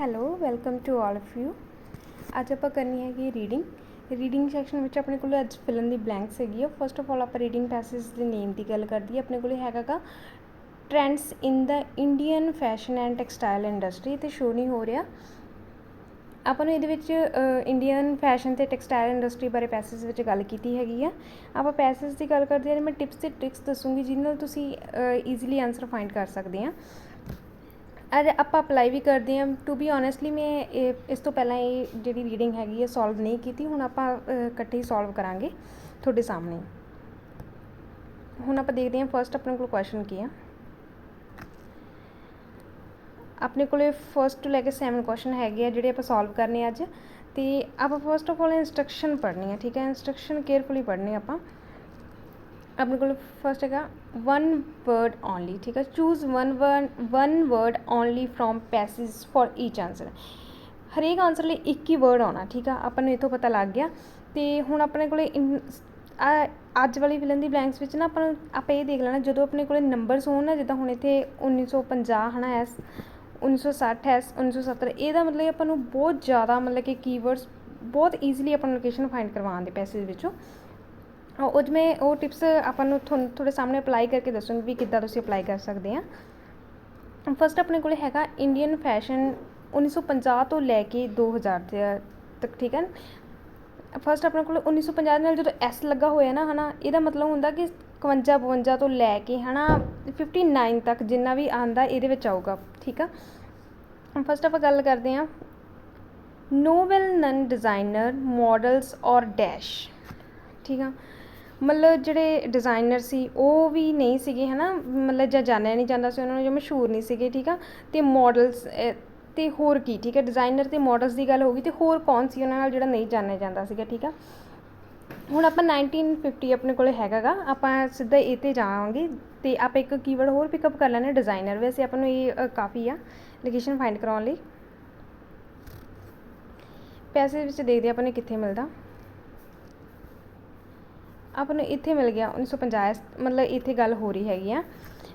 Hello welcome to all of you. ਅੱਜ ਆਪਾਂ ਕਰਨੀ ਹੈਗੀ ਰੀਡਿੰਗ ਸੈਕਸ਼ਨ ਵਿੱਚ ਆਪਣੇ ਕੋਲ ਅੱਜ ਫਿਲਨ ਦੀ ਬਲੈਂਕਸ ਹੈਗੀ ਆ। ਫਸਟ ਆਫ ਆਲ ਆਪਾਂ ਰੀਡਿੰਗ ਪੈਸੇਜ ਦੇ ਨੇਮ ਦੀ ਗੱਲ ਕਰਦੀ ਆਪਣੇ ਕੋਲ ਹੈਗਾ ਗਾ trends in the Indian fashion and textile industry, ਅਤੇ ਸ਼ੋ ਨਹੀਂ ਹੋ ਰਿਹਾ ਆਪਾਂ ਨੂੰ ਇਹਦੇ ਵਿੱਚ ਇੰਡੀਅਨ ਫੈਸ਼ਨ ਅਤੇ ਟੈਕਸਟਾਈਲ ਇੰਡਸਟਰੀ ਬਾਰੇ ਪੈਸੇਜ ਵਿੱਚ ਗੱਲ ਕੀਤੀ ਹੈਗੀ ਆ। ਆਪਾਂ ਪੈਸੇਜ ਦੀ ਗੱਲ ਕਰਦੇ ਹਾਂ, ਮੈਂ ਟਿਪਸ ਅਤੇ ਟ੍ਰਿਕਸ ਦੱਸੂੰਗੀ ਜਿਹਦੇ ਨਾਲ ਤੁਸੀਂ ਈਜ਼ੀਲੀ ਆਨਸਰ ਫਾਈਂਡ ਕਰ ਸਕਦੇ ਹਾਂ। ਅੱਜ ਆਪਾਂ ਅਪਲਾਈ ਵੀ ਕਰਦੇ ਹਾਂ। ਟੂ ਬੀ ਓਨੈਸਟਲੀ ਮੈਂ ਇਸ ਤੋਂ ਪਹਿਲਾਂ ਇਹ ਜਿਹੜੀ ਰੀਡਿੰਗ ਹੈਗੀ ਹੈ ਸੋਲਵ ਨਹੀਂ ਕੀਤੀ, ਹੁਣ ਆਪਾਂ ਇਕੱਠੇ ਹੀ ਸੋਲਵ ਕਰਾਂਗੇ ਤੁਹਾਡੇ ਸਾਹਮਣੇ। ਹੁਣ ਆਪਾਂ ਦੇਖਦੇ ਹਾਂ ਫਸਟ ਆਪਣੇ ਕੋਲ ਕੁਐਸਚਨ ਕੀ ਆ। ਆਪਣੇ ਕੋਲ ਫਸਟ ਤੋਂ ਲੈ ਕੇ 7 ਕੁਐਸਚਨ ਹੈਗੇ ਆ ਜਿਹੜੇ ਆਪਾਂ ਸੋਲਵ ਕਰਨੇ ਅੱਜ। ਅਤੇ ਆਪਾਂ ਫਸਟ ਆਫ ਆਲ ਇੰਸਟਰਕਸ਼ਨ ਪੜ੍ਹਨੀ ਆ, ਠੀਕ ਹੈ। ਇੰਸਟਰਕਸ਼ਨ ਕੇਅਰਫੁਲੀ ਪੜ੍ਹਨੀ ਆਪਾਂ। ਆਪਣੇ ਕੋਲ ਫਸਟ ਹੈਗਾ 1 word ਓਨਲੀ, ਠੀਕ ਹੈ। Choose one word only from passage for each answer. ਹਰੇਕ ਆਂਸਰ ਲਈ ਇੱਕ ਹੀ ਵਰਡ ਆਉਣਾ, ਠੀਕ ਆ। ਆਪਾਂ ਨੂੰ ਇੱਥੋਂ ਪਤਾ ਲੱਗ ਗਿਆ। ਅਤੇ ਹੁਣ ਆਪਣੇ ਕੋਲ ਅੱਜ ਵਾਲੀ ਫਿਲਨ ਦੀ ਬਲੈਂਕਸ ਵਿੱਚ ਨਾ ਆਪਾਂ ਇਹ ਦੇਖ ਲੈਣਾ, ਜਦੋਂ ਆਪਣੇ ਕੋਲ ਨੰਬਰਸ ਹੋਣ ਨਾ, ਜਿੱਦਾਂ ਹੁਣ ਇੱਥੇ 1950 ਹੈ ਨਾ, ਐਸ 1960 ਐਸ 1970, ਇਹਦਾ ਮਤਲਬ ਆਪਾਂ ਨੂੰ ਬਹੁਤ ਜ਼ਿਆਦਾ ਮਤਲਬ ਕਿ ਕੀਵਰਡਸ ਬਹੁਤ ਈਜ਼ੀਲੀ ਆਪਾਂ ਲੋਕੇਸ਼ਨ ਫਾਈਂਡ ਕਰਵਾਉਣ ਦੇ ਪੈਸੇਜ ਵਿੱਚੋਂ। ਉਹ ਮੈਂ ਉਹ ਟਿਪਸ ਆਪਾਂ ਨੂੰ ਤੁਹਾਡੇ ਸਾਹਮਣੇ ਅਪਲਾਈ ਕਰਕੇ ਦੱਸੂੰਗੀ ਵੀ ਕਿੱਦਾਂ ਤੁਸੀਂ ਅਪਲਾਈ ਕਰ ਸਕਦੇ ਆ। ਫਸਟ ਆਪਣੇ ਕੋਲ ਹੈਗਾ ਇੰਡੀਅਨ ਫੈਸ਼ਨ 1950 ਤੋਂ ਲੈ ਕੇ 2000 ਤੱਕ, ਠੀਕ ਹੈ। ਫਸਟ ਆਪਣੇ ਕੋਲ 1950 ਨਾਲ ਜਦੋਂ ਐਸ ਲੱਗਾ ਹੋਇਆ ਨਾ, ਹੈ ਨਾ, ਇਹਦਾ ਮਤਲਬ ਹੁੰਦਾ ਕਿ 51 52 ਤੋਂ ਲੈ ਕੇ ਹੈ ਨਾ 59 ਤੱਕ ਜਿੰਨਾ ਵੀ ਆਉਂਦਾ ਇਹਦੇ ਵਿੱਚ ਆਊਗਾ, ਠੀਕ ਆ। ਫਸਟ ਆਪਾਂ ਗੱਲ ਕਰਦੇ ਹਾਂ ਨੋ ਵੈਲ ਨਨ ਡਿਜ਼ਾਈਨਰ ਮੋਡਲਸ ਔਰ ਡੈਸ਼, ਠੀਕ ਆ। ਮਤਲਬ ਜਿਹੜੇ ਡਿਜ਼ਾਈਨਰ ਸੀ ਉਹ ਵੀ ਨਹੀਂ ਸੀਗੇ, ਹੈ ਨਾ, ਮਤਲਬ ਜਾਂ ਜਾਣਿਆ ਨਹੀਂ ਜਾਂਦਾ ਸੀ ਉਹਨਾਂ ਨੂੰ, ਜਾਂ ਮਸ਼ਹੂਰ ਨਹੀਂ ਸੀਗੇ, ਠੀਕ ਆ। ਅਤੇ ਮੋਡਲਸ ਅਤੇ ਹੋਰ ਕੀ, ਠੀਕ ਹੈ। ਡਿਜ਼ਾਈਨਰ ਅਤੇ ਮੋਡਲਸ ਦੀ ਗੱਲ ਹੋ ਗਈ, ਅਤੇ ਹੋਰ ਕੌਣ ਸੀ ਉਹਨਾਂ ਨਾਲ ਜਿਹੜਾ ਨਹੀਂ ਜਾਣਿਆ ਜਾਂਦਾ ਸੀਗਾ, ਠੀਕ ਆ। ਹੁਣ ਆਪਾਂ 1950 ਆਪਣੇ ਕੋਲ ਹੈਗਾ ਗਾ, ਆਪਾਂ ਸਿੱਧਾ ਇਹ 'ਤੇ ਜਾਵਾਂਗੇ। ਅਤੇ ਆਪਾਂ ਇੱਕ ਕੀਵਰਡ ਹੋਰ ਪਿਕਅਪ ਕਰ ਲੈਂਦੇ ਡਿਜ਼ਾਈਨਰ। ਵੈਸੇ ਆਪਾਂ ਨੂੰ ਇਹ ਕਾਫੀ ਆ ਲੋਕੇਸ਼ਨ ਫਾਈਂਡ ਕਰਾਉਣ ਲਈ। ਪੈਸੇ ਵਿੱਚ ਦੇਖਦੇ ਆਪਾਂ ਨੂੰ ਕਿੱਥੇ ਮਿਲਦਾ। ਆਪਾਂ ਨੂੰ ਇੱਥੇ ਮਿਲ ਗਿਆ 1950, ਮਤਲਬ ਇੱਥੇ ਗੱਲ ਹੋ ਰਹੀ ਹੈਗੀ ਆ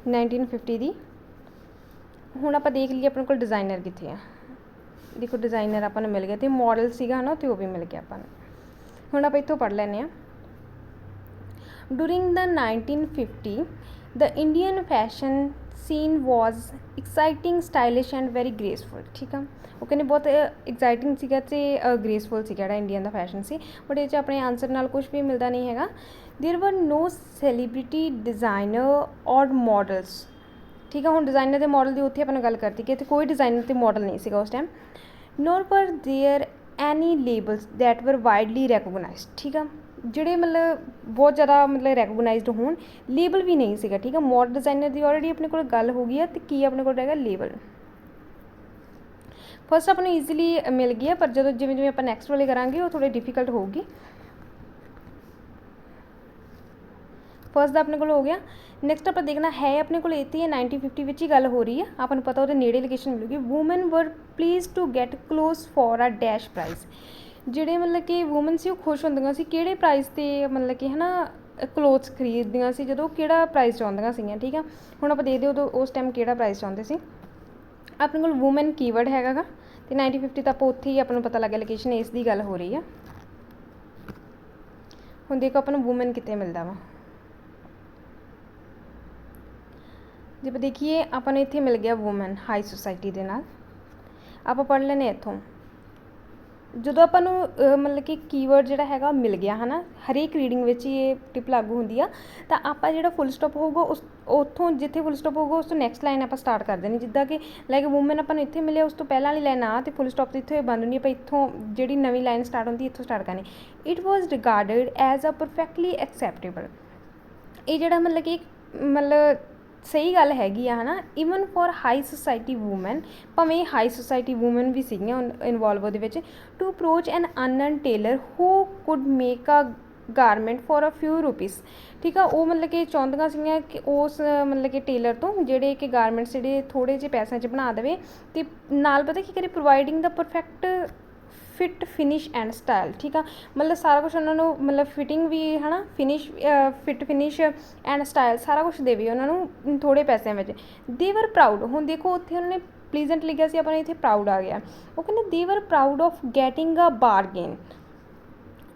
1950 ਦੀ। ਹੁਣ ਆਪਾਂ ਦੇਖ ਲਈਏ ਆਪਣੇ ਕੋਲ ਡਿਜ਼ਾਈਨਰ ਕਿੱਥੇ ਆ। ਦੇਖੋ ਡਿਜ਼ਾਈਨਰ ਆਪਾਂ ਨੂੰ ਮਿਲ ਗਿਆ, ਅਤੇ ਮੋਡਲ ਸੀਗਾ ਹੈ ਨਾ, ਅਤੇ ਉਹ ਵੀ ਮਿਲ ਗਿਆ ਆਪਾਂ ਨੂੰ। ਹੁਣ ਆਪਾਂ ਇੱਥੋਂ ਪੜ੍ਹ ਲੈਂਦੇ ਹਾਂ। During the 1950 the Indian fashion scene was exciting, stylish and very graceful, ਠੀਕ ਆ। ਉਹ ਕਹਿੰਦੇ ਬਹੁਤ ਐਕਸਾਈਟਿੰਗ ਸੀਗਾ ਅਤੇ ਗ੍ਰੇਸਫੁਲ ਸੀਗਾ ਜਿਹੜਾ Indian the fashion C. But ਇਹ 'ਚ ਆਪਣੇ ਆਂਸਰ ਨਾਲ ਕੁਛ ਵੀ ਮਿਲਦਾ ਨਹੀਂ ਹੈਗਾ। ਦੇਰ ਵਰ ਨੋ ਸੈਲੀਬ੍ਰਿਟੀ ਡਿਜ਼ਾਈਨਰ ਔਰ ਮੋਡਲਸ, ਠੀਕ ਆ। ਹੁਣ ਡਿਜ਼ਾਈਨਰ ਅਤੇ ਮੋਡਲ ਦੀ ਉੱਥੇ ਆਪਾਂ ਨੇ ਗੱਲ ਕਰਤੀ ਕਿ ਇੱਥੇ ਕੋਈ ਡਿਜ਼ਾਈਨਰ ਅਤੇ ਮੋਡਲ ਨਹੀਂ ਸੀਗਾ ਉਸ ਟਾਈਮ। ਨੋਰ ਪਰ ਦੇਅਰ ਐਨੀ ਲੇਬਲਸ ਦੈਟ ਵਰ ਵਾਈਡਲੀ ਰੈਕੋਗਨਾਈਜ਼ਡ, ਠੀਕ ਆ। ਜਿਹੜੇ ਮਤਲਬ ਬਹੁਤ ਜ਼ਿਆਦਾ ਮਤਲਬ ਰੈਕੋਗਨਾਈਜ਼ਡ ਹੋਣ, ਲੇਬਲ ਵੀ ਨਹੀਂ ਸੀਗਾ, ਠੀਕ ਆ। ਮੋਡਲ ਡਿਜ਼ਾਈਨਰ ਦੀ ਆਲਰੇਡੀ ਆਪਣੇ ਕੋਲ ਗੱਲ ਹੋ ਗਈ ਆ, ਅਤੇ ਕੀ ਆਪਣੇ ਕੋਲ ਹੈਗਾ ਲੇਬਲ। ਫਸਟ ਆਪਾਂ ਨੂੰ ਈਜ਼ੀਲੀ ਮਿਲ ਗਈ ਆ, ਪਰ ਜਦੋਂ ਜਿਵੇਂ ਜਿਵੇਂ ਆਪਾਂ ਨੈਕਸਟ ਵਾਲੇ ਕਰਾਂਗੇ ਉਹ ਥੋੜ੍ਹੀ ਡਿਫੀਕਲਟ ਹੋਊਗੀ। ਫਸਟ ਦਾ ਆਪਣੇ ਕੋਲ ਹੋ ਗਿਆ। ਨੈਕਸਟ ਆਪਾਂ ਦੇਖਣਾ ਹੈ ਆਪਣੇ ਕੋਲ ਇੱਥੇ ਹੀ 1950 ਵਿੱਚ ਹੀ ਗੱਲ ਹੋ ਰਹੀ ਹੈ। ਆਪਾਂ ਨੂੰ ਪਤਾ ਉਹਦੇ ਨੇੜੇ ਲੋਕੇਸ਼ਨ ਮਿਲੂਗੀ। Women wear please to get cloth for a dash price. ਜਿਹੜੇ ਮਤਲਬ ਕਿ ਵੂਮਨ ਸੀ ਉਹ ਖੁਸ਼ ਹੁੰਦੀਆਂ ਸੀ ਕਿਹੜੇ ਪ੍ਰਾਈਜ਼ 'ਤੇ, ਮਤਲਬ ਕਿ ਹੈ ਨਾ, ਕਲੋਥਸ ਖਰੀਦਦੀਆਂ ਸੀ ਜਦੋਂ ਕਿਹੜਾ ਪ੍ਰਾਈਜ਼ ਚਾਹੁੰਦੀਆਂ ਸੀਗੀਆਂ, ਠੀਕ ਆ। ਹੁਣ ਆਪਾਂ ਦੇਖਦੇ ਉਦੋਂ ਉਸ ਟਾਈਮ ਕਿਹੜਾ ਪ੍ਰਾਈਜ਼ ਚਾਹੁੰਦੇ ਸੀ। ਆਪਣੇ ਕੋਲ ਵੂਮਨ ਕੀਵਰਡ ਹੈਗਾ ਗਾ, ਅਤੇ 1950 ਤਾਂ ਆਪਾਂ ਉੱਥੇ ਹੀ ਆਪਾਂ ਨੂੰ ਪਤਾ ਲੱਗਿਆ ਲੋਕੇਸ਼ਨ ਇਸ ਦੀ ਗੱਲ ਹੋ ਰਹੀ ਆ। ਹੁਣ ਦੇਖੋ ਆਪਾਂ ਨੂੰ ਵੂਮਨ ਕਿੱਥੇ ਮਿਲਦਾ ਵਾ। ਜੇ ਆਪਾਂ ਦੇਖੀਏ ਆਪਾਂ ਨੂੰ ਇੱਥੇ ਮਿਲ ਗਿਆ ਵੂਮਨ ਹਾਈ ਸੁਸਾਇਟੀ ਦੇ ਨਾਲ। ਆਪਾਂ ਪੜ੍ਹ ਲੈਂਦੇ ਇੱਥੋਂ। ਜਦੋਂ ਆਪਾਂ ਨੂੰ ਮਤਲਬ ਕਿ ਕੀਵਰਡ ਜਿਹੜਾ ਹੈਗਾ ਮਿਲ ਗਿਆ, ਹੈ ਨਾ, ਹਰੇਕ ਰੀਡਿੰਗ ਵਿੱਚ ਹੀ ਇਹ ਟਿਪ ਲਾਗੂ ਹੁੰਦੀ ਆ। ਤਾਂ ਆਪਾਂ ਜਿਹੜਾ ਫੁੱਲ ਸਟੋਪ ਹੋਊਗਾ ਉਸ ਉੱਥੋਂ ਜਿੱਥੇ ਫੁੱਲ ਸਟੋਪ ਹੋਊਗਾ ਉਸ ਤੋਂ ਨੈਕਸਟ ਲਾਈਨ ਆਪਾਂ ਸਟਾਰਟ ਕਰ ਦੇਣੀ। ਜਿੱਦਾਂ ਕਿ ਲਾਈਕ ਵੂਮਨ ਆਪਾਂ ਨੂੰ ਇੱਥੇ ਮਿਲਿਆ, ਉਸ ਤੋਂ ਪਹਿਲਾਂ ਵਾਲੀ ਲਾਈਨ ਆ, ਅਤੇ ਫੁੱਲ ਸਟੋਪ ਤੋਂ ਇੱਥੋਂ ਇਹ ਬੰਦ ਹੁੰਦੀ। ਆਪਾਂ ਇੱਥੋਂ ਜਿਹੜੀ ਨਵੀਂ ਲਾਈਨ ਸਟਾਰਟ ਹੁੰਦੀ ਇੱਥੋਂ ਸਟਾਰਟ ਕਰਨੀ। It was regarded as a perfectly acceptable. ਇਹ ਜਿਹੜਾ ਮਤਲਬ ਕਿ ਸਹੀ ਗੱਲ ਹੈਗੀ ਆ, ਹੈ ਨਾ। Even for high society woman, ਭਾਵੇਂ ਇਹ ਹਾਈ ਸੁਸਾਇਟੀ ਵੂਮਨ ਵੀ ਸੀਗੀਆਂ ਇਨਵੋਲਵ ਉਹਦੇ ਵਿੱਚ। To approach an unknown tailor who could make a garment for a few rupees, ਠੀਕ ਆ। ਉਹ ਮਤਲਬ ਕਿ ਚਾਹੁੰਦੀਆਂ ਸੀਗੀਆਂ ਕਿ ਉਸ ਮਤਲਬ ਕਿ ਟੇਲਰ ਤੋਂ ਜਿਹੜੇ ਕਿ ਗਾਰਮੈਂਟਸ ਜਿਹੜੇ ਥੋੜ੍ਹੇ ਜਿਹੇ ਪੈਸਿਆਂ 'ਚ ਬਣਾ ਦੇਵੇ, ਅਤੇ ਨਾਲ ਪਤਾ ਕੀ ਕਰੇ, providing the perfect fit finish and style, ਠੀਕ ਆ। ਮਤਲਬ ਸਾਰਾ ਕੁਛ ਉਹਨਾਂ ਨੂੰ, ਮਤਲਬ ਫਿਟਿੰਗ ਵੀ, ਹੈ ਨਾ, ਫਿਟ ਫਿਨਿਸ਼ ਐਂਡ ਸਟਾਈਲ ਸਾਰਾ ਕੁਛ ਦੇਵੇ ਉਹਨਾਂ ਨੂੰ ਥੋੜ੍ਹੇ ਪੈਸਿਆਂ ਵਿੱਚ। ਦੇ ਵਰ ਪ੍ਰਾਊਡ। ਹੁਣ ਦੇਖੋ ਉੱਥੇ ਉਹਨਾਂ ਨੇ ਪਲੀਜ਼ੈਂਟ ਲਿਖਿਆ ਸੀ ਆਪਾਂ ਨੇ ਇੱਥੇ ਪ੍ਰਾਊਡ ਆ ਗਿਆ। ਉਹ ਕਹਿੰਦੇ they were proud of getting a bargain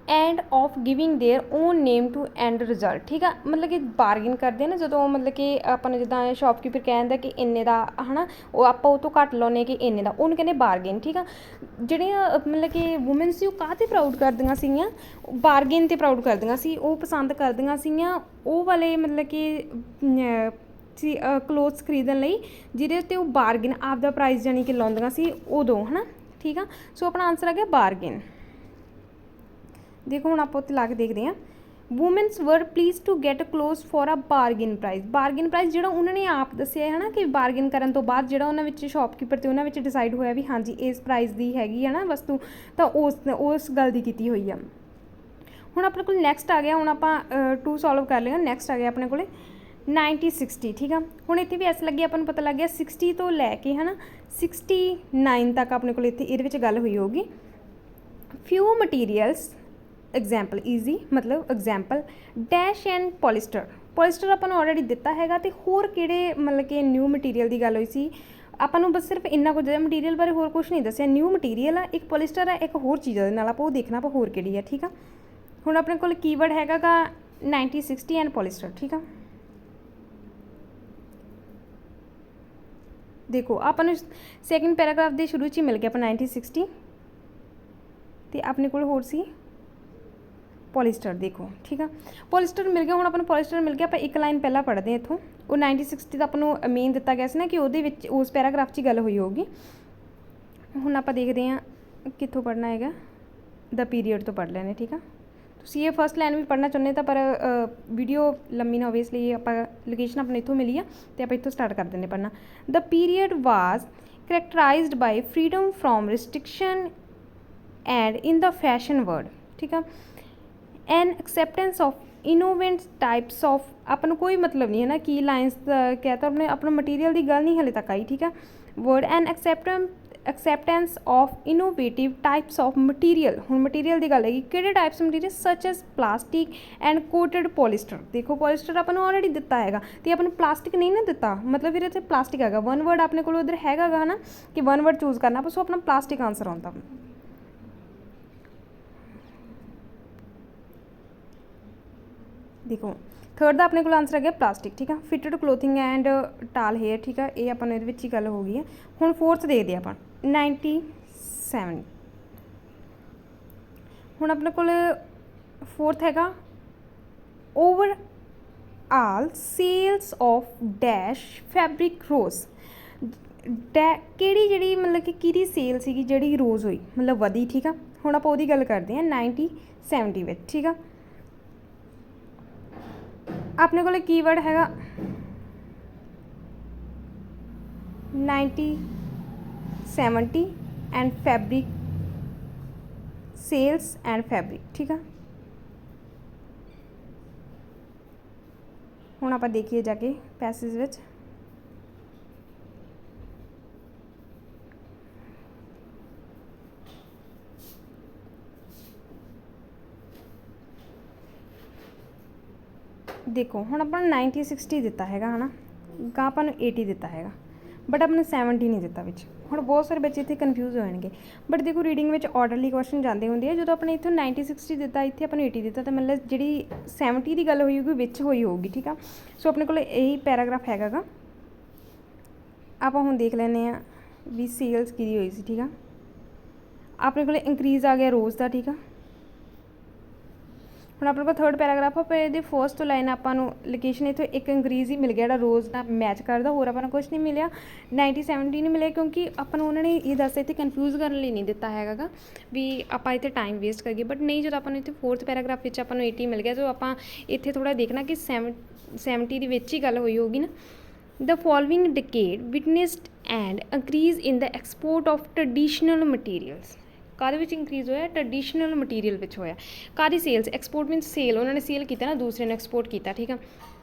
and of giving their own name to end result. ठीक है, मतलब कि बारगेन करते हैं ना जो मतलब कि अपन जिदा शॉपकीपर कहता कि इन्ने का है ना, वो आप तो घट लाने कि इन्ने का, उन्होंने कहते बारगेन। ठीक है, ਜਿਹੜੀਆਂ मतलब कि वूमेन ਸੀ ਉਹ ਕਾਹਤੇ ਪ੍ਰਾਊਡ ਕਰਦੀਆਂ ਸੀਗੀਆਂ, ਬਾਰਗੇਨ 'ਤੇ ਪ੍ਰਾਊਡ ਕਰਦੀਆਂ ਸੀ, ਉਹ ਪਸੰਦ ਕਰਦੀਆਂ ਸੀਗੀਆਂ ਉਹ ਵਾਲੇ मतलब कि ਕਲੋਥਸ ਖਰੀਦਣ ਲਈ ਜਿਹਦੇ ਉੱਤੇ ਉਹ ਬਾਰਗੇਨ ਆਪਦਾ ਪ੍ਰਾਈਸ ਜਾਣੀ ਕਿ ਲਾਉਂਦੀਆਂ ਸੀ ਉਦੋਂ, ਹੈ ਨਾ। ਠੀਕ ਆ, ਸੋ ਆਪਣਾ ਆਨਸਰ ਆ ਗਿਆ ਬਾਰਗੇਨ। देखो हम आप ला के देखते हैं, women's wear please to get clothes for a bargain price. Bargain price जो उन्होंने आप दसिया है ना कि बारगेन करने तो बाद जो उन्होंने शॉपकीपर तो उन्होंने डिसाइड होया भी हाँ जी इस प्राइस की हैगी है ना वस्तु, तो उस गल की की हुई है। हुण अपने को नैक्सट आ गया, हुण आप 2 सॉल्व कर लिया। नैक्सट आ गया अपने को 90-60। ठीक है, हुण इत्थे भी ऐसे लगे अपन पता लग गया 60 तो लैके है ना 69 तक अपने को इत्थे इहदे विच गल हुई होगी। फ्यू मटीरियल्स एग्जाम्पल ईजी मतलब example dash and polyester. Polyester अपन ऑलरेडी दिता है, तो होर किहड़े मतलब कि न्यू मटीरियल की गल हुई सी, अपन नूं बस सिर्फ इन्ना कुछ मटीरियल बारे होर कुछ नहीं दसिया। न्यू मटीरियल है, एक पॉलिस्टर है, एक होर चीज़ नाल आपां देखना आपां होर किहड़ी है। ठीक है, हुण अपने कोल कीवर्ड हैगा गा 90-60 एंड पॉलिस्टर। ठीक है, देखो अपन सैकेंड पैराग्राफ के शुरू च मिल गया अपन 90-60, तो अपने कोल होर सी पॉलिस्टर। देखो ठीक है, पॉलिस्टर मिल गया। हुण अपन पॉलिस्टर मिल गया, आप एक लाइन पहला पढ़ते हैं इत्थों, वो 90-60 का अपन मेन दिता गया सी ना कि उहदे विच उस पैराग्राफ च गल हुई होगी। हुण आप देखते हैं कित्थों पढ़ना है, द पीरीयड तो पढ़ लेने। ठीक है, तुसीं ये फर्स्ट लाइन भी पढ़ना चाहुंदे तो पर वीडियो लंबी ना होवे इसलिए आप लोकेशन अपने इत्थों मिली है तो आप इत्थों स्टार्ट कर देंगे पढ़ना। The period was characterized by freedom from restriction and in the fashion world. ठीक है, an acceptance of innovative types of, अपन कोई मतलब नहीं है ना कि लाइन्स कहता अपने अपना मटीरियल की गल नहीं हले तक आई। ठीक है, world an acceptance of innovative types of material. हुण मटीरियल की गल है कि types material such as plastic and coated polyester. देखो पॉलिस्टर अपन ऑलरेडी दिता है, तो अपन प्लास्टिक नहीं ना दिता, मतलब फिर इतने प्लास्टिक है। वन वर्ड अपने को उधर हैगा है ना कि वन वर्ड चूज करना, सो अपना प्लास्टिक आंसर आता। देखो थर्ड का अपने को आंसर आ गया प्लास्टिक। ठीक है, फिटेड क्लोथिंग एंड टाल हेयर। ठीक है, ये अपन ये गल हो गई है। हुण फोर्थ देखते हैं अपन 97। हुण अपने को फोर्थ हैगा overall sales of dash fabric rose. किहड़ी जिहड़ी मतलब कि किहदी सेल सीगी जिहड़ी रोज़ हुई मतलब वधी। ठीक है, हुण आपां ओहदी गल करते हैं 90-70 विच। ठीक है, अपने को कीवर्ड हैगा 90-70 and fabric sales and fabric. ठीक है, हुण आप देखिए जाके पैसेज विच देखो हुण अपन 90-60 दिता हैगा है ना, गा अपन 80 दिता हैगा, बट अपने 70 नहीं दिता विच। हुण बहुत सारे बच्चे इत्थे कन्फ्यूज़ हो जाएंगे, बट देखो रीडिंग में ऑर्डरली क्वेश्चन जाते होंगे, जो अपने इत्थों 90-60 दिता इत्थे अपन 80 दिता, तो मतलब जी 70 की गल हुई होगी विच हुई होगी। ठीक है, सो अपने को यही पैराग्राफ हैगा गा। आप हुण देख लैने भी सेल्स की हुई सी। ठीक है, अपने को इंक्रीज़ आ गया रोज़ का। ठीक है, हुण अपने को थर्ड पैराग्राफ पर ये फर्स्ट लाइन आपां नूं लोकेशन इत्थों एक इंक्रीज़ ही मिल गया जो रोज़ ना मैच करता, होर आपां नूं कुछ नहीं मिलिया। 90-70 नहीं मिले क्योंकि आपां नूं उन्होंने ये दस इत्थे कन्फ्यूज़ करने लई नहीं दिता हैगा भी आपां इत्थे टाइम वेस्ट करिए, बट नहीं जो आपां नूं इत्थे फोर्थ पैराग्राफ विच आपां नूं 80 मिल गया, तो आपां इत्थे थोड़ा देखना कि 70 दी विच ही गल होई होगी ना। The following decade witnessed and increase in the export of traditional materials. काहदे विच इंक्रीज़ होया, ट्रडिशनल मटीरियल विच होया। काहदी सेल्स, एक्सपोर्ट मीनस सेल, उन्होंने सेल किया ना दूसरे ने एक्सपोर्ट किया। ठीक है,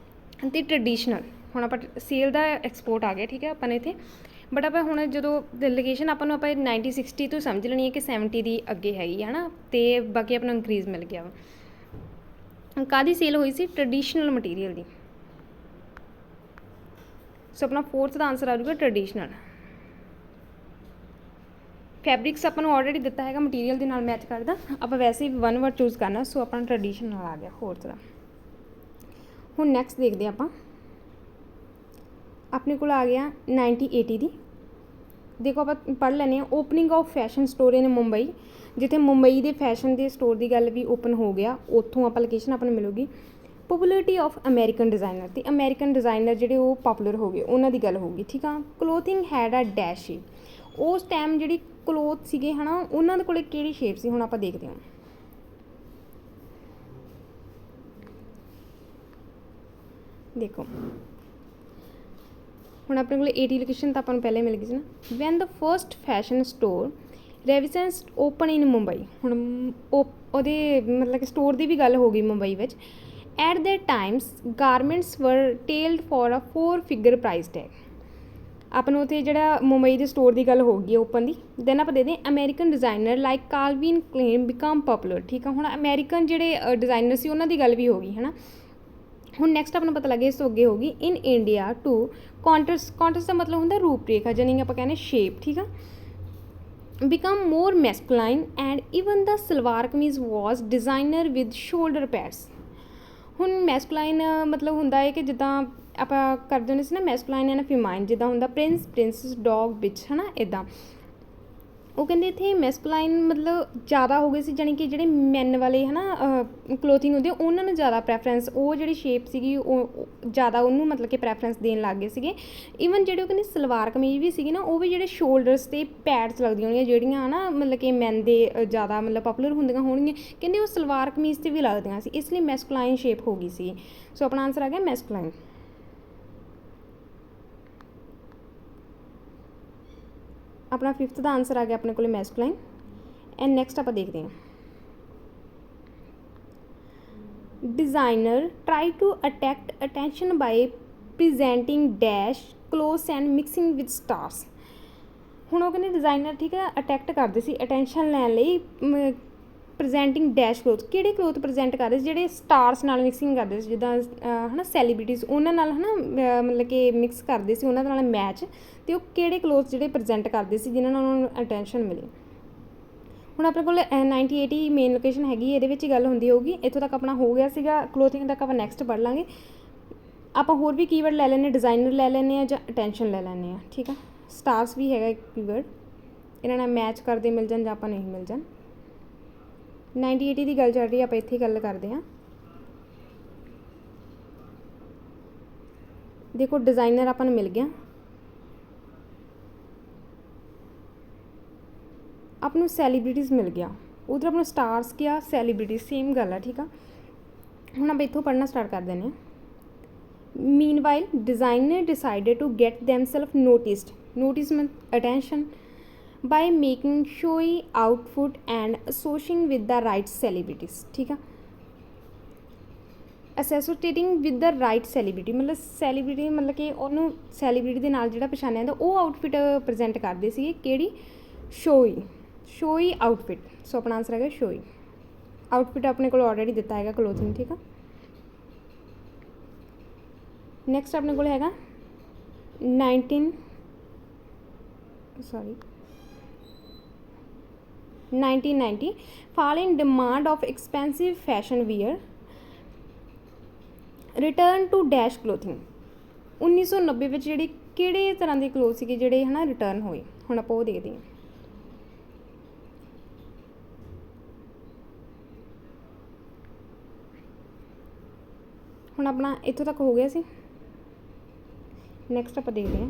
तो ट्रडिशनल हुण आप सेल का एक्सपोर्ट आ गया। ठीक है, अपन इत्थे बट आप हुण जो लोकेशन आपां नूं 90-60 तो समझ लेनी है कि 70 की अगे हैगी है ना, तो बाकी अपना इंक्रीज़ मिल गया। काहदी सेल हुई सी, ट्रडिशनल मटीरियल की। सो अपना फोर्थ का आंसर आ जाऊगा ट्रडिशनल। ਫੈਬਰਿਕਸ ਆਪਾਂ ਨੂੰ ਆਲਰੇਡੀ ਦਿੱਤਾ ਹੈਗਾ, ਮਟੀਰੀਅਲ ਦੇ ਨਾਲ ਮੈਚ ਕਰਦਾ, ਆਪਾਂ ਵੈਸੇ ਹੀ 1 ਵਰਡ ਚੂਜ਼ ਕਰਨਾ, ਸੋ ਆਪਣਾ ਟਰੈਡੀਸ਼ਨ ਨਾਲ ਆ ਗਿਆ ਹੋਰ ਤਰ੍ਹਾਂ। ਹੁਣ ਨੈਕਸਟ ਦੇਖਦੇ ਆਪਾਂ, ਆਪਣੇ ਕੋਲ ਆ ਗਿਆ 1980 ਦੀ। ਦੇਖੋ ਆਪਾਂ ਪੜ੍ਹ ਲੈਂਦੇ ਹਾਂ, ਓਪਨਿੰਗ ਆਫ ਫੈਸ਼ਨ ਸਟੋਰ ਇਨ ਮੁੰਬਈ, ਜਿੱਥੇ ਮੁੰਬਈ ਦੇ ਫੈਸ਼ਨ ਦੇ ਸਟੋਰ ਦੀ ਗੱਲ ਵੀ ਓਪਨ ਹੋ ਗਿਆ, ਉੱਥੋਂ ਆਪਾਂ ਲੋਕੇਸ਼ਨ ਆਪਾਂ ਨੂੰ ਮਿਲੂਗੀ। ਪੋਪੂਲਰਿਟੀ ਆਫ ਅਮੈਰੀਕਨ ਡਿਜ਼ਾਈਨਰ, ਅਤੇ ਅਮੈਰੀਕਨ ਡਿਜ਼ਾਈਨਰ ਜਿਹੜੇ ਉਹ ਪਾਪੂਲਰ ਹੋ ਗਏ, ਉਹਨਾਂ ਦੀ ਗੱਲ ਹੋਊਗੀ, ਠੀਕ ਆ। ਕਲੋਥਿੰਗ ਹੈਡ ਆ ਡੈਸ਼ ਸ਼ੇਪ, ਉਸ ਟਾਈਮ ਜਿਹੜੀ ਕਲੋਥ ਸੀਗੇ ਹੈ ਨਾ, ਉਹਨਾਂ ਦੇ ਕੋਲ ਕਿਹੜੀ ਸ਼ੇਪ ਸੀ, ਹੁਣ ਆਪਾਂ ਦੇਖਦੇ ਹਾਂ। ਦੇਖੋ ਹੁਣ ਆਪਣੇ ਕੋਲ 80 ਲੋਕੇਸ਼ਨ ਤਾਂ ਆਪਾਂ ਨੂੰ ਪਹਿਲੇ ਮਿਲ ਗਈ ਸੀ ਨਾ। When the first fashion store Ravissant open in Mumbai, ਹੁਣ ਉਹਦੇ ਮਤਲਬ ਕਿ ਸਟੋਰ ਦੀ ਵੀ ਗੱਲ ਹੋ ਗਈ ਮੁੰਬਈ ਵਿੱਚ। At the times garments were tailored for a 4 figure price tag, ਆਪਾਂ ਨੂੰ ਉੱਥੇ ਜਿਹੜਾ ਮੁੰਬਈ ਦੇ ਸਟੋਰ ਦੀ ਗੱਲ ਹੋ ਗਈ ਓਪਨ ਦੀ। ਦੈਨ ਆਪਾਂ ਦੇਖਦੇ American designer like Calvin Klein become popular, ਠੀਕ ਆ। ਹੁਣ ਅਮੈਰੀਕਨ ਜਿਹੜੇ ਡਿਜ਼ਾਈਨਰ ਸੀ ਉਹਨਾਂ ਦੀ ਗੱਲ ਵੀ ਹੋ ਗਈ ਹੈ ਨਾ। ਹੁਣ ਨੈਕਸਟ ਆਪਾਂ ਨੂੰ ਪਤਾ ਲੱਗੇ ਇਸ ਤੋਂ ਅੱਗੇ ਹੋਗੀ ਇਨ ਇੰਡੀਆ ਟੂ ਕੌਂਟਰਸ, ਕੌਂਟਰਸ ਦਾ ਮਤਲਬ ਹੁੰਦਾ ਰੂਪ ਰੇਖਾ, ਜਾਨੀ ਆਪਾਂ ਕਹਿੰਦੇ ਸ਼ੇਪ, ਠੀਕ ਆ। Become more masculine and even the salwar kameez was designer with shoulder pads. ਹੁਣ ਮੈਸਕੁਲਾਈਨ ਮਤਲਬ ਹੁੰਦਾ ਹੈ ਕਿ ਜਿੱਦਾਂ ਆਪਾਂ ਕਰਦੇ ਹੁੰਦੇ ਸੀ ਨਾ ਮੈਸਕੁਲਾਈਨ ਐਂਡ ਫੀਮਾਈਨ, ਜਿੱਦਾਂ ਹੁੰਦਾ ਪ੍ਰਿੰਸ, ਪ੍ਰਿੰਸਸ, ਡੌਗ, ਵਿੱਚ ਹੈ ਨਾ ਇੱਦਾਂ। ਉਹ ਕਹਿੰਦੇ ਇੱਥੇ ਮੈਸਕੁਲਾਈਨ ਮਤਲਬ ਜ਼ਿਆਦਾ ਹੋ ਗਏ ਸੀ, ਜਾਣੀ ਕਿ ਜਿਹੜੇ ਮੈਨ ਵਾਲੇ ਹੈ ਨਾ ਕਲੋਥਿੰਗ ਹੁੰਦੀ ਉਹਨਾਂ ਨੂੰ ਜ਼ਿਆਦਾ ਪ੍ਰੈਫਰੈਂਸ, ਉਹ ਜਿਹੜੀ ਸ਼ੇਪ ਸੀਗੀ ਉਹ ਜ਼ਿਆਦਾ ਉਹਨੂੰ ਮਤਲਬ ਕਿ ਪ੍ਰੈਫਰੈਂਸ ਦੇਣ ਲੱਗ ਗਏ ਸੀਗੇ। ਈਵਨ ਜਿਹੜੇ ਉਹ ਕਹਿੰਦੇ ਸਲਵਾਰ ਕਮੀਜ਼ ਵੀ ਸੀਗੀ ਨਾ, ਉਹ ਵੀ ਜਿਹੜੇ ਸ਼ੋਲਡਰਸ 'ਤੇ ਪੈਡਸ ਲੱਗਦੀਆਂ ਹੋਣਗੀਆਂ, ਜਿਹੜੀਆਂ ਹੈ ਨਾ ਮਤਲਬ ਕਿ ਮੈਨ ਦੇ ਜ਼ਿਆਦਾ ਮਤਲਬ ਪਾਪੂਲਰ ਹੁੰਦੀਆਂ ਹੋਣਗੀਆਂ, ਕਹਿੰਦੇ ਉਹ ਸਲਵਾਰ ਕਮੀਜ਼ 'ਤੇ ਵੀ ਲੱਗਦੀਆਂ ਸੀ, ਇਸ ਲਈ ਮੈਸਕੁਲਾਈਨ ਸ਼ੇਪ ਹੋ ਗਈ ਸੀ। ਸੋ ਆਪਣਾ ਆਨਸਰ ਆ ਗਿਆ ਮੈਸਕੁਲਾਈਨ। ਆਪਣਾ 5th ਦਾ ਆਨਸਰ ਆ ਗਿਆ ਆਪਣੇ ਕੋਲ ਮੈਸਕੁਲਾਈਨ। ਐਂਡ ਨੈਕਸਟ ਆਪਾਂ ਦੇਖਦੇ ਹਾਂ, designer try to attract attention by presenting dash clothes and mixing with stars. ਹੁਣ ਉਹ ਕਹਿੰਦੇ ਡਿਜ਼ਾਈਨਰ, ਠੀਕ ਹੈ, ਅਟੈਕਟ ਕਰਦੇ ਸੀ ਅਟੈਂਸ਼ਨ ਲੈਣ ਲਈ, ਪ੍ਰਜੈਂਟਿੰਗ ਡੈਸ਼ ਕਲੋਥ, ਕਿਹੜੇ ਕਲੋਥ ਪ੍ਰਜੈਂਟ ਕਰਦੇ ਸੀ ਜਿਹੜੇ ਸਟਾਰਸ ਨਾਲ ਮਿਕਸਿੰਗ ਕਰਦੇ ਸੀ, ਜਿੱਦਾਂ ਹੈ ਨਾ ਸੈਲੀਬ੍ਰਿਟੀਜ਼ ਉਹਨਾਂ ਨਾਲ ਹੈ ਨਾ ਮਤਲਬ ਕਿ ਮਿਕਸ ਕਰਦੇ ਸੀ ਉਹਨਾਂ ਦੇ ਨਾਲ ਮੈਚ, ਅਤੇ ਉਹ ਕਿਹੜੇ ਕਲੋਥ ਜਿਹੜੇ ਪ੍ਰਜੈਂਟ ਕਰਦੇ ਸੀ ਜਿਨ੍ਹਾਂ ਨਾਲ ਉਹਨਾਂ ਨੂੰ ਅਟੈਂਸ਼ਨ ਮਿਲੀ। ਹੁਣ ਆਪਣੇ ਕੋਲ 1980 ਮੇਨ ਲੋਕੇਸ਼ਨ ਹੈਗੀ, ਇਹਦੇ ਵਿੱਚ ਹੀ ਗੱਲ ਹੁੰਦੀ ਹੋਊਗੀ। ਇੱਥੋਂ ਤੱਕ ਆਪਣਾ ਹੋ ਗਿਆ ਸੀਗਾ, ਕਲੋਥਿੰਗ ਤੱਕ ਆਪਾਂ ਨੈਕਸਟ ਪੜ੍ਹ ਲਾਂਗੇ। ਆਪਾਂ ਹੋਰ ਵੀ ਕੀਵਰਡ ਲੈ ਲੈਂਦੇ, ਡਿਜ਼ਾਈਨਰ ਲੈ ਲੈਂਦੇ ਹਾਂ ਜਾਂ ਅਟੈਂਸ਼ਨ ਲੈ ਲੈਂਦੇ ਹਾਂ, ਠੀਕ ਆ। ਸਟਾਰਸ ਵੀ ਹੈਗਾ ਇੱਕ ਕੀਵਰਡ, ਇਹਨਾਂ ਨਾਲ ਮੈਚ ਕਰਦੇ ਮਿਲ ਜਾਣ ਜਾਂ ਆਪਾਂ ਨਹੀਂ ਮਿਲ ਜਾਣ। 1980 ਦੀ ਗੱਲ ਚੱਲ ਰਹੀ, ਆਪਾਂ ਇੱਥੇ ਗੱਲ ਕਰਦੇ ਹਾਂ। ਦੇਖੋ ਡਿਜ਼ਾਈਨਰ ਆਪਾਂ ਨੂੰ ਮਿਲ ਗਿਆ, ਆਪਾਂ ਨੂੰ ਸੈਲੀਬ੍ਰਿਟੀਜ਼ ਮਿਲ ਗਿਆ, ਉਧਰ ਆਪਾਂ ਨੂੰ ਸਟਾਰਸ ਕਿਹਾ, ਸੈਲੀਬ੍ਰਿਟੀਜ਼ ਸੇਮ ਗੱਲ ਆ, ਠੀਕ ਆ। ਹੁਣ ਆਪਾਂ ਇੱਥੋਂ ਪੜ੍ਹਨਾ ਸਟਾਰਟ ਕਰ ਦਿੰਦੇ ਹਾਂ। Meanwhile designer decided to get themself noticed, notice mean attention, by making showy outfit and associating with the right celebrities, ठीक है। associating with the right celebrity मतलब ਸੈਲੀਬ੍ਰਿਟੀ ਮਤਲਬ ਕਿ ਉਹਨੂੰ ਸੈਲੀਬ੍ਰਿਟੀ ਦੇ ਨਾਲ ਜਿਹੜਾ ਪਛਾਣਿਆ ਜਾਂਦਾ, ਉਹ ਆਊਟਫਿਟ ਪ੍ਰਜੈਂਟ ਕਰਦੇ ਸੀਗੇ, ਕਿਹੜੀ ਸ਼ੋਈ ਆਊਟਫਿਟ। ਸੋ ਆਪਣਾ ਆਨਸਰ ਹੈਗਾ ਸ਼ੋਈ ਆਊਟਫਿਟ, ਆਪਣੇ ਕੋਲ ਆਲਰੇਡੀ ਦਿੱਤਾ ਹੈਗਾ ਕਲੋਥਿੰਗ, ਠੀਕ ਆ। ਨੈਕਸਟ ਆਪਣੇ ਕੋਲ ਹੈਗਾ 1990 fall in demand of expensive fashion wear, return to dash clothing। 1990 ਵਿੱਚ ਜਿਹੜੀ ਕਿਹੜੇ ਤਰ੍ਹਾਂ ਦੇ ਕਲੋਥ ਸੀਗੇ ਜਿਹੜੇ ਹੈ ਨਾ ਰਿਟਰਨ ਹੋਏ, ਹੁਣ ਆਪਾਂ ਉਹ ਦੇਖਦੇ ਹਾਂ। ਹੁਣ ਆਪਣਾ ਇੱਥੋਂ ਤੱਕ ਹੋ ਗਿਆ ਸੀ, ਨੈਕਸਟ ਆਪਾਂ ਦੇਖਦੇ ਹਾਂ।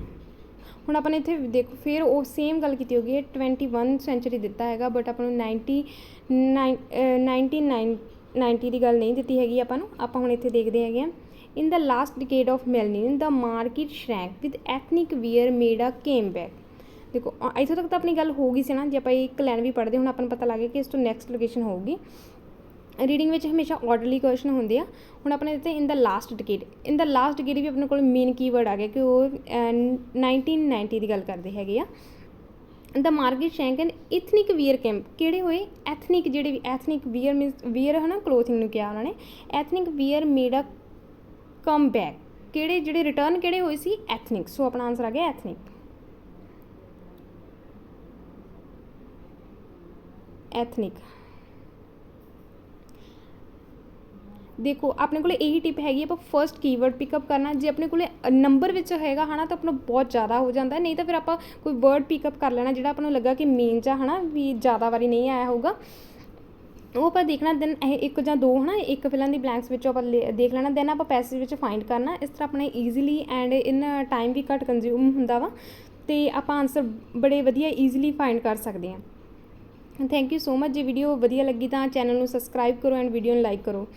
ਹੁਣ ਆਪਾਂ ਨੇ ਇੱਥੇ ਦੇਖੋ ਫਿਰ ਉਹ ਸੇਮ ਗੱਲ ਕੀਤੀ ਹੋਗੀ, 21 ਸੈਂਚੁਰੀ ਦਿੱਤਾ ਹੈਗਾ, ਬਟ ਆਪਾਂ ਨੂੰ 1990 ਦੀ ਗੱਲ ਨਹੀਂ ਦਿੱਤੀ ਹੈਗੀ ਆਪਾਂ ਨੂੰ। ਆਪਾਂ ਹੁਣ ਇੱਥੇ ਦੇਖਦੇ ਹੈਗੇ ਹਾਂ, in the last decade of millennium the market shrank with ethnic wear made a came back. ਦੇਖੋ ਇੱਥੋਂ ਤੱਕ ਤਾਂ ਆਪਣੀ ਗੱਲ ਹੋ ਗਈ ਸੀ ਨਾ, ਜੇ ਆਪਾਂ ਇੱਕ ਲਾਈਨ ਵੀ ਪੜ੍ਹਦੇ ਹੁਣ ਆਪਾਂ ਨੂੰ ਪਤਾ ਲੱਗ ਗਿਆ ਕਿ ਇਸ ਤੋਂ ਨੈਕਸਟ ਲੋਕੇਸ਼ਨ ਹੋਊਗੀ। ਰੀਡਿੰਗ ਵਿੱਚ ਹਮੇਸ਼ਾ ਆਰਡਰਲੀ ਕੁਐਸਚਨ ਹੁੰਦੇ ਆ। ਹੁਣ ਆਪਣੇ ਇੱਥੇ ਇਨ the last ਡਿਕੇਡ, in the last ਡਿਕੇਡ ਵੀ ਆਪਣੇ ਕੋਲ ਮੇਨ ਕੀਵਰਡ ਆ ਗਿਆ ਕਿ ਉਹ 1990 ਦੀ ਗੱਲ ਕਰਦੇ ਹੈਗੇ ਆ। The market shank and ethnic wear came, ਕਿਹੜੇ ਹੋਏ ਐਥਨਿਕ, ਜਿਹੜੇ ਵੀ ਐਥਨਿਕ ਵੀਅਰ ਮੀਨਸ ਵੀਅਰ ਹੈ ਨਾ ਕਲੋਥਿੰਗ ਨੂੰ ਕਿਹਾ ਉਹਨਾਂ ਨੇ, ethnic wear made a come back, ਕਿਹੜੇ ਜਿਹੜੇ ਰਿਟਰਨ ਕਿਹੜੇ ਹੋਏ ਸੀ ਐਥਨਿਕ। ਸੋ ਆਪਣਾ ਆਨਸਰ ਆ ਗਿਆ ਐਥਨਿਕ। ਐਥਨਿਕ। देखो अपने को यही टिप हैगी, आप फर्स्ट कीवर्ड पिकअप करना। जे अपने को नंबर विच हैगा है ना तो अपना बहुत ज़्यादा हो जाता है, नहीं तो फिर आप कोई वर्ड पिकअप कर लेना जिहड़ा अपनों लगा कि मेन चा है ना भी ज़्यादा बारी नहीं आया होगा, वो आप देखना। दैन एक ਜਾਂ दो है ना एक फिलहाल दी ब्लैंक्स विचों आप देख लेना, दैन आप पैसेज विच फाइंड करना। इस तरह अपने ईजीली एंड इन टाइम भी घट कंज्यूम हुंदा वा ते आप आंसर बड़े वधिया ईजीली फाइंड कर सकते हैं। Thank you so much. J video वधिया लगी तो चैनल नूं सबसक्राइब करो एंड वीडियो नूं लाइक करो।